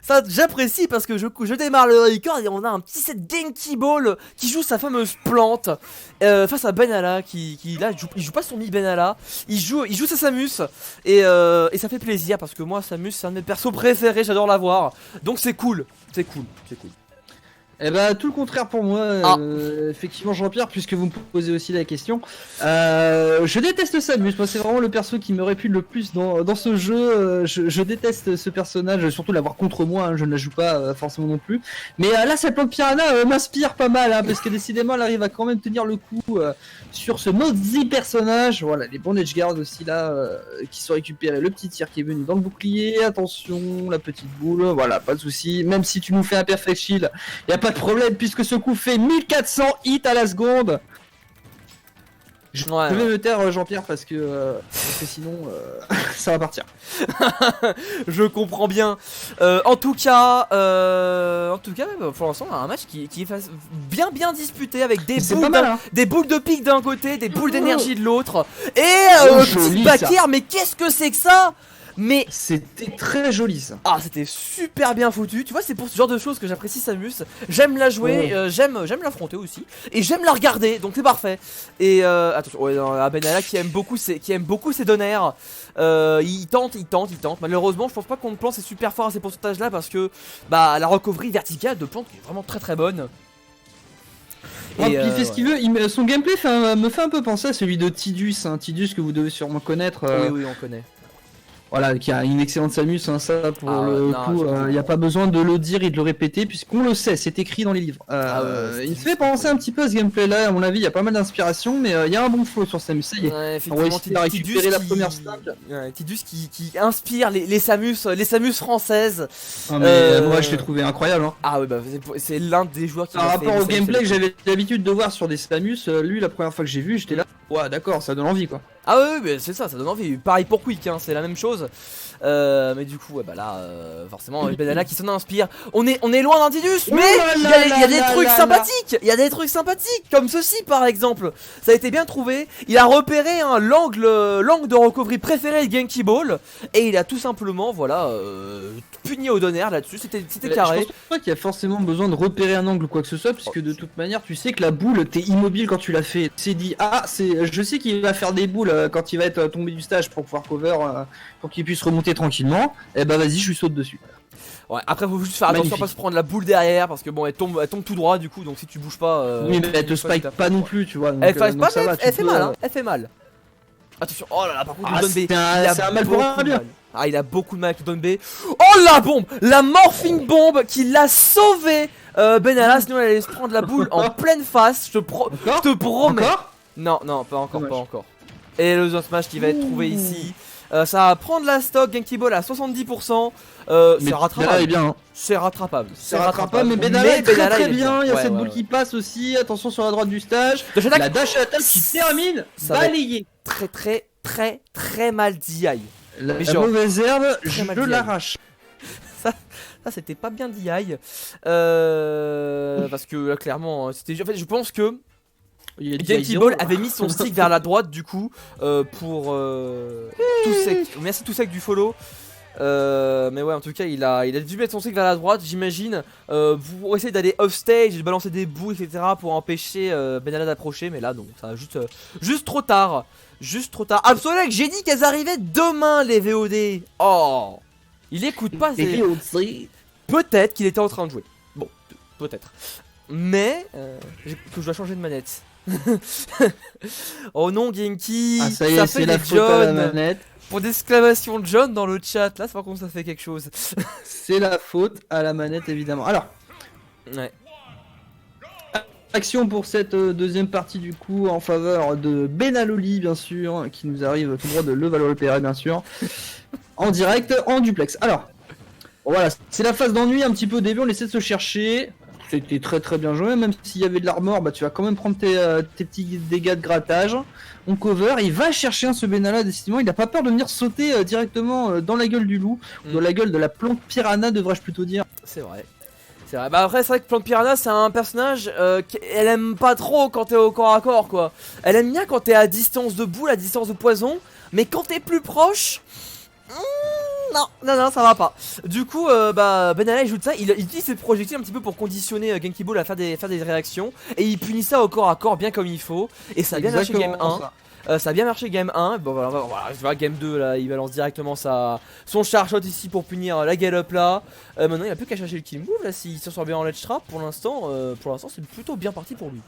Ça, j'apprécie parce que je démarre le record et on a un petit set Genki Ball qui joue sa fameuse plante face à Benalla qui là, il joue pas son mi Benalla, il joue sa Samus et ça fait plaisir parce que moi, Samus, c'est un de mes persos préférés, j'adore la voir. Donc c'est cool, c'est cool, c'est cool. Eh bah tout le contraire pour moi, effectivement Jean-Pierre, puisque vous me posez aussi la question. Je déteste Samus, moi c'est vraiment le perso qui me répugne le plus dans ce jeu. Je déteste ce personnage, surtout l'avoir contre moi, hein, je ne la joue pas forcément non plus. Mais là cette plante piranha m'inspire pas mal, hein, parce que décidément elle arrive à quand même tenir le coup sur ce maudit personnage. Voilà, les bondage guards aussi là, qui sont récupérés, le petit tir qui est venu dans le bouclier, attention, la petite boule, voilà, pas de souci. Même si tu nous fais un perfect shield, y a pas de problème puisque ce coup fait 1400 hits à la seconde. Je vais me taire Jean-Pierre parce que sinon ça va partir. Je comprends bien. En tout cas, pour l'instant on a un match qui est bien disputé avec des boules, mal, hein. des boules de pique d'un côté, des boules d'énergie de l'autre. Et joli, petit Bakir, mais qu'est-ce que c'est que ça? Mais c'était très joli ça. Ah, c'était super bien foutu. Tu vois, c'est pour ce genre de choses que j'apprécie Samus. J'aime la jouer, j'aime l'affronter aussi, et j'aime la regarder. Donc c'est parfait. Et attention, Benalla qui aime beaucoup ses donneurs. Il tente. Malheureusement, je pense pas qu'on plante ses super fort à ces pourcentages-là parce que bah la recovery verticale de plante est vraiment très bonne. Il fait ce qu'il veut. Son gameplay me fait un peu penser à celui de Tidus, hein. Tidus que vous devez sûrement connaître. Oui, on connaît. Voilà, qui a une excellente Samus, hein, ça pour le coup, il n'y a pas besoin de le dire et de le répéter puisqu'on le sait, c'est écrit dans les livres. Il me fait penser un petit peu à ce gameplay là, à mon avis, il y a pas mal d'inspiration, mais il y a un bon flow sur Samus, ça y est. On va essayer de récupérer la première stack. Tidus qui inspire les Samus françaises. Ah, mais moi je l'ai trouvé incroyable. Hein. Ah oui, bah c'est l'un des joueurs qui par rapport au gameplay que j'avais l'habitude de voir sur des Samus, lui la première fois que j'ai vu, j'étais là, ouais d'accord, ça donne envie quoi. Ah oui, mais c'est ça donne envie. Pareil pour Quick, hein, c'est la même chose. Mais du coup, ouais, bah là, forcément, Benalla qui s'en inspire. On est loin d'un Tidus, mais il y a des trucs sympathiques. Il y a des trucs sympathiques, comme ceci par exemple. Ça a été bien trouvé. Il a repéré l'angle de recovery préféré de Genki Ball. Et il a tout simplement, voilà, puni au donner là-dessus. C'était carré. Je pense pas qu'il y a forcément besoin de repérer un angle ou quoi que ce soit, puisque de toute manière, tu sais que la boule, t'es immobile quand tu l'as fait. Tu t'es dit, je sais qu'il va faire des boules quand il va être tombé du stage pour pouvoir cover, pour qu'il puisse remonter tranquillement. Et bah vas-y, je lui saute dessus. Ouais, après faut juste faire attention à pas se prendre la boule derrière parce que bon elle tombe tout droit du coup, donc si tu bouges pas oui, mais elle te spike pas non plus, tu vois. Donc, elle spike pas, mais elle fait mal, hein, elle fait mal. Attention, oh là là, par contre, Don B, c'est un mal pour un bien. Ah, il a beaucoup de mal avec Don B. Oh la bombe, la morphing bombe qui l'a sauvé. Benalla, sinon elle allait se prendre la boule en pleine face. Je te promets. Non, pas encore. Et le zone smash qui va être trouvé ici. Ça va prendre la stock, Genki Ball à 70%. C'est rattrapable. Bien, hein. C'est rattrapable. Mais Benalla est très bien. Il y a cette boule qui passe aussi. Attention sur la droite du stage. La dash attack qui termine. Balayé. Très mal DI. La mauvaise herbe, je l'arrache. Ça c'était pas bien DI. Parce que là, clairement, c'était. En fait, je pense que Genki Ball avait mis son stick vers la droite du coup pour tout sec. Merci tout sec du follow. Mais ouais, en tout cas il a dû mettre son stick vers la droite, j'imagine, pour essayer d'aller off stage et de balancer des bouts, etc. pour empêcher Benalla d'approcher. Mais là non, ça va juste trop tard. Absolument, j'ai dit qu'elles arrivaient demain les VOD. Oh, il écoute pas ces VOD. Peut-être qu'il était en train de jouer. Bon, peut-être. Mais que je dois changer de manette. Oh non, Genki, ça y est, c'est la faute à la manette. Pour d'exclamation de John dans le chat, là, c'est par contre ça fait quelque chose. C'est la faute à la manette, évidemment. Alors, ouais. Action pour cette deuxième partie du coup en faveur de Benaloli, bien sûr, qui nous arrive tout droit de Levallois-le-Perret, bien sûr, en direct, en duplex. Alors, voilà, c'est la phase d'ennui un petit peu au début, on essaie de se chercher. C'était très bien joué, même s'il y avait de l'armor, bah tu vas quand même prendre tes petits dégâts de grattage. On cover, il va chercher ce Benalla, décidément, il n'a pas peur de venir sauter directement dans la gueule du loup, dans la gueule de la plante piranha, devrais-je plutôt dire. C'est vrai. Bah après c'est vrai que Plante Piranha c'est un personnage elle aime pas trop quand t'es au corps à corps quoi. Elle aime bien quand t'es à distance de boule, à distance de poison, mais quand t'es plus proche, non, ça va pas. Du coup, Benalla il joue de ça, il utilise ses projectiles un petit peu pour conditionner Genki Ball à faire des réactions. Et il punit ça au corps à corps bien comme il faut. Et ça a bien marché game 1. Ça a bien marché game 1. Bon voilà, je vois game 2 là, il balance directement son char shot ici pour punir la get up là. Maintenant il a plus qu'à chercher le kill move là, s'il s'en sort bien en ledge trap. Pour l'instant c'est plutôt bien parti pour lui.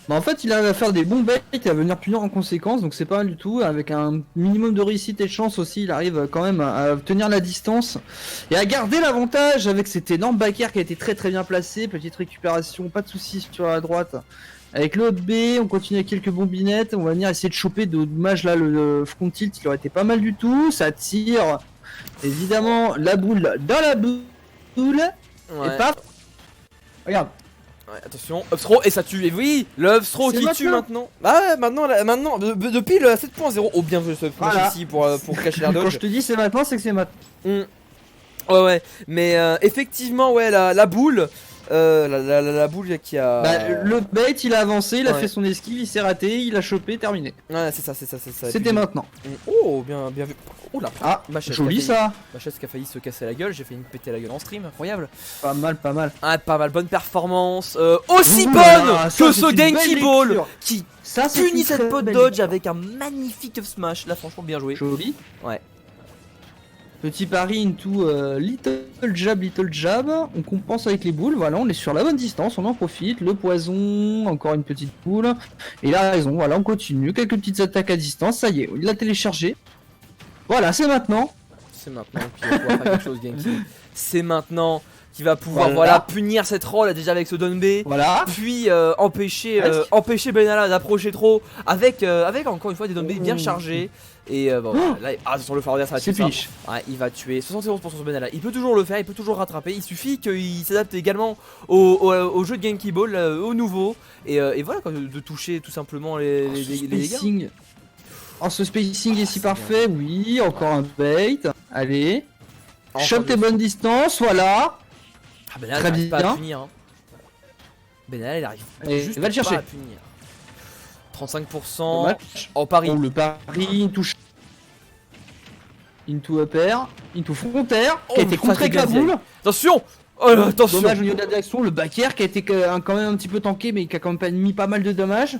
Bah en fait il arrive à faire des bons baits et à venir punir en conséquence, donc c'est pas mal du tout. Avec un minimum de réussite et de chance aussi, il arrive quand même à tenir la distance et à garder l'avantage avec cet énorme back air qui a été très bien placé. Petite récupération, pas de soucis sur la droite. Avec le B, on continue avec quelques bombinettes, on va venir essayer de choper de dommages là, le front tilt il aurait été pas mal du tout. Ça tire évidemment la boule dans la boule et paf. Regarde. Ouais, attention, up throw et ça tue. Et oui, le up throw qui tue maintenant. Ah ouais, maintenant, depuis le 7.0. Oh, bien joué ce flash ici pour cacher la dodge. Quand je te dis c'est maintenant, c'est que c'est maintenant. Ouais, mais effectivement, ouais, la boule. La boule qui a. Le bait il a avancé, il a fait son esquive, il s'est raté, il a chopé, terminé. Ouais, c'est ça. C'était maintenant. Oh, bien vu. Oh là, joli ça. Ma chaise qui a failli se casser la gueule, j'ai failli me péter la gueule en stream, incroyable. Pas mal. Ah, pas mal, bonne performance. Aussi bonne que ce Genki Ball qui punit cette pot dodge avec un magnifique up smash. Là, franchement, bien joué. Joli. Ouais. Petit pari into little jab, on compense avec les boules, voilà, on est sur la bonne distance, on en profite, le poison, encore une petite boule, et il a raison, voilà, on continue, quelques petites attaques à distance, ça y est, il l'a téléchargé, voilà, c'est maintenant. C'est maintenant qu'il va pouvoir faire quelque chose, Genki. C'est maintenant qu'il va pouvoir punir cette roll déjà avec ce down B, puis empêcher Benalla d'approcher trop avec encore une fois des down B bien chargés. Et bon, là, sur le Farder, ça va tuer. Ouais, il va tuer 71% sur Benalla. Il peut toujours le faire, il peut toujours rattraper. Il suffit qu'il s'adapte également au jeu de Genki Ball, au nouveau. Et voilà, quoi, de toucher tout simplement les dégâts. Oh, ce spacing est si parfait, oui, encore un bait. Allez, chope tes bonnes distances, voilà. Ah, Benalla, il arrive pas à punir. Benalla, il arrive juste pas à punir. 35% en pari. Oh, le pari, into upper, into frontaire, qui a été contré avec la boule. Attention! Oh là, attention! Dommage au niveau de la direction, le back air qui a été quand même un petit peu tanké, mais qui a quand même mis pas mal de dommages.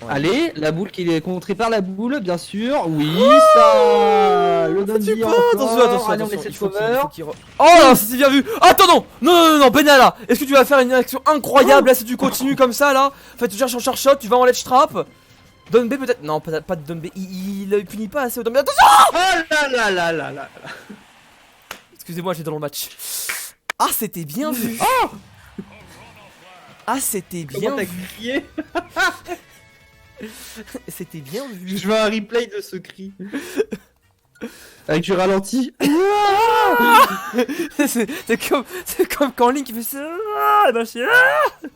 Ouais. Allez, la boule qui est contrée par la boule, bien sûr. Oui, ça. Le donne bien. Attention. Oh là, c'était bien vu. Attends, non, Benalla. Est-ce que tu vas faire une action incroyable là si tu continues comme ça là? En fait, tu cherches en char shot, tu vas en ledge trap. Don B peut-être. Non, pas de Don B. Il punit pas assez au Don B. Attention! Oh là. Excusez-moi, j'étais dans le match. Ah, c'était bien vu. Ah, c'était bien vu. C'était bien vu. Je veux un replay de ce cri. Avec du ralenti. c'est comme quand Link fait ça.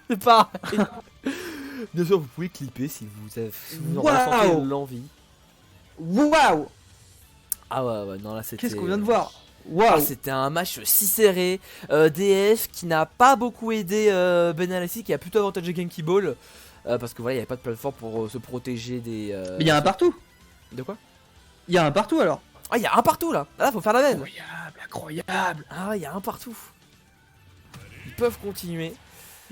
C'est pas. Bien sûr, vous pouvez clipper si vous en ressentez l'envie. Waouh. Ah ouais, non là c'était. Qu'est-ce qu'on vient de voir? Wow. C'était un match si serré. DF qui n'a pas beaucoup aidé Benalla, qui a plutôt avantagé Genki Ball. Parce que voilà, il n'y avait pas de plateforme pour se protéger des. Mais il y a un partout. De quoi? Il y a un partout alors. Ah, il y a un partout là. Là, faut faire la veine. Incroyable. Ah, il y a un partout. Ils peuvent continuer.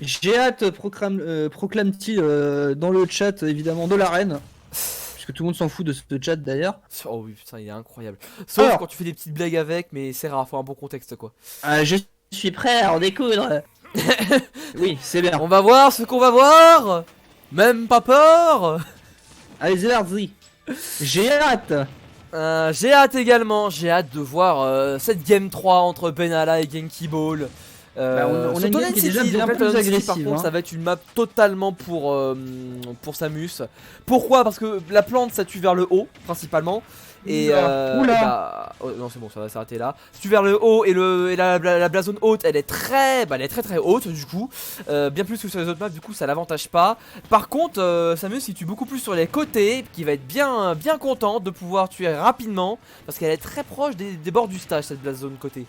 J'ai hâte, proclame-t-il dans le chat évidemment de l'arène. Puisque tout le monde s'en fout de ce chat d'ailleurs. Oh oui, putain, il est incroyable. Sauf quand tu fais des petites blagues avec, mais c'est rare, faut un bon contexte quoi. Je suis prêt à en découdre. Oui, c'est bien. On va voir ce qu'on va voir. Même pas peur. Allez, Zelarzi. J'ai hâte. J'ai hâte également. J'ai hâte de voir cette game 3 entre Benalla et Genki Ball. On a une game qui est déjà bien plus agressive. Par contre, ça va être une map totalement pour Samus. Pourquoi? Parce que la plante ça tue vers le haut principalement. Et non c'est bon, ça va s'arrêter là. Si tu vers le haut et la blazone haute, elle est très haute du coup, bien plus que sur les autres maps, du coup ça l'avantage pas. Par contre Samus il tue beaucoup plus sur les côtés, qui va être bien contente de pouvoir tuer rapidement, parce qu'elle est très proche des bords du stage cette blazone côté.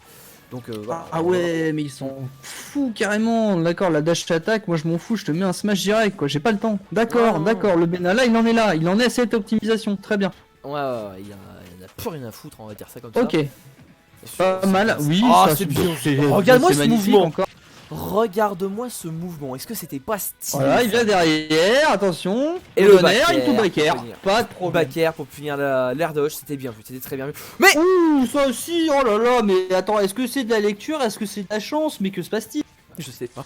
Donc voilà. Ah ouais, mais ils sont fous carrément. D'accord, la dash attack, moi je m'en fous, je te mets un smash direct quoi, j'ai pas le temps. D'accord, le Benalla il en est là, il en est à cette optimisation, très bien. Ouais, il y en a a plus rien à foutre, on va dire ça comme ça. Ok. Pas mal, oui. Ah, c'est bien. Regarde-moi ce mouvement. Encore. Regarde-moi ce mouvement. Est-ce que c'était pas stylé? Voilà, il vient derrière, attention. Et le derrière, il tout back backer. air. Pas de problème. Back air pour finir l'air dodge, c'était bien vu, c'était très bien vu. Mais Ouh, ça aussi, oh là là, mais attends, est-ce que c'est de la lecture, est-ce que c'est de la chance, mais que se passe-t-il? je sais pas.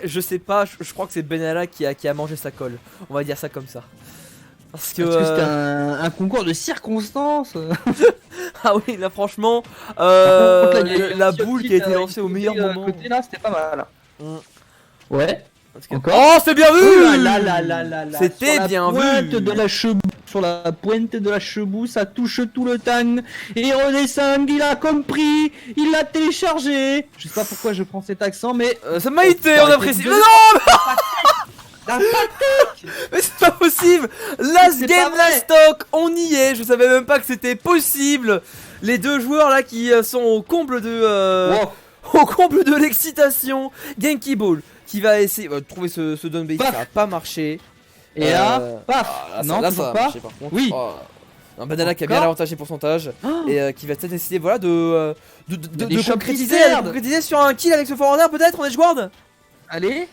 Je sais pas, je crois que c'est Benalla qui a mangé sa colle. On va dire ça comme ça. Parce que Est-ce que c'était un concours de circonstances? ah oui, là franchement, Par contre, là, il y a la un petit boule qui a été outil, lancée au meilleur moment. Côté là, c'était pas mal. Mm. Ouais. Encore. Oh, c'est bien vu! Oh là là là là là. C'était Sur la bien pointe vu! de la chebou, sur la pointe de la chebou, ça touche tout le temps. Et redescend, il a compris, il l'a téléchargé. Je sais pas pourquoi je prends cet accent, mais Ça m'a été, on apprécie. Mais non! Mais c'est pas possible! Last C'est game, pas vrai. last stock, on y est! Je savais même pas que c'était possible! Les deux joueurs là qui sont au comble de Wow. au comble de l'excitation. Genki Ball qui va essayer de trouver ce down base, ça Paf. va pas marcher. Et là, paf. Là, Non, là, toujours ça a pas. marché, par contre. Oui. Oh. Un Banana qui a bien Encore. l'avantage des pourcentages Oh. et qui va peut-être essayer voilà de des chocs qui concrétiser, se perdent. sur un kill avec ce forwarder peut-être en edge guard. Allez.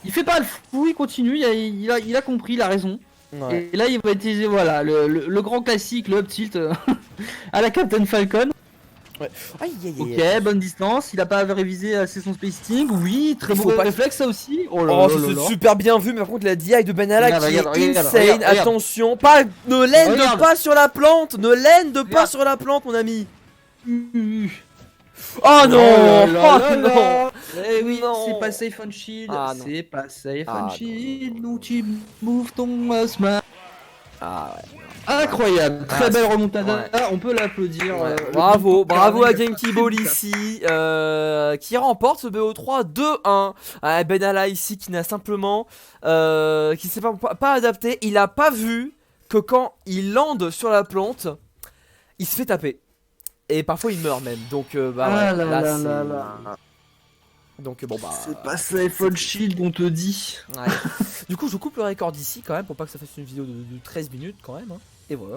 Il fait pas le fou, il continue, il a compris, il a raison. Ouais. Et là, il va utiliser voilà le grand classique, le up tilt à la Captain Falcon. Aïe, aïe, aïe, Ok, aïe. bonne distance. Il a pas révisé assez son spacing. Oui, très Il beau faut pas- réflexe ça aussi. Oh là Oh, là ça là c'est là. super bien vu, mais par contre la DI de Benalla Regarde, qui regarde, est regarde, insane. regarde. Attention, pas ne l'aide Regarde. pas sur la plante, ne l'aide pas Regarde. sur la plante, mon ami. Oh Oh non, là là oh là non. là. Eh oui, Non. c'est pas safe on shield. Ah non. C'est pas safe Ah on non, shield. Nous tu move ton asma. Ah ouais. Incroyable, très Ah, belle remontada. ouais. On peut l'applaudir. Ouais, le bravo, groupe bravo à Caravane. Genki Ball ici, qui remporte ce BO3 2-1. Benalla ici qui n'a simplement, qui s'est pas adapté. Il a pas vu que quand il lande sur la plante, il se fait taper. Et parfois il meurt même. Donc bah Ah ouais, là là, là c'est- là là. Donc bon bah. C'est pas safe on shield, on te dit. Ouais. Du coup je coupe le record ici quand même pour pas que ça fasse une vidéo de 13 minutes quand même. Hein. Et voilà.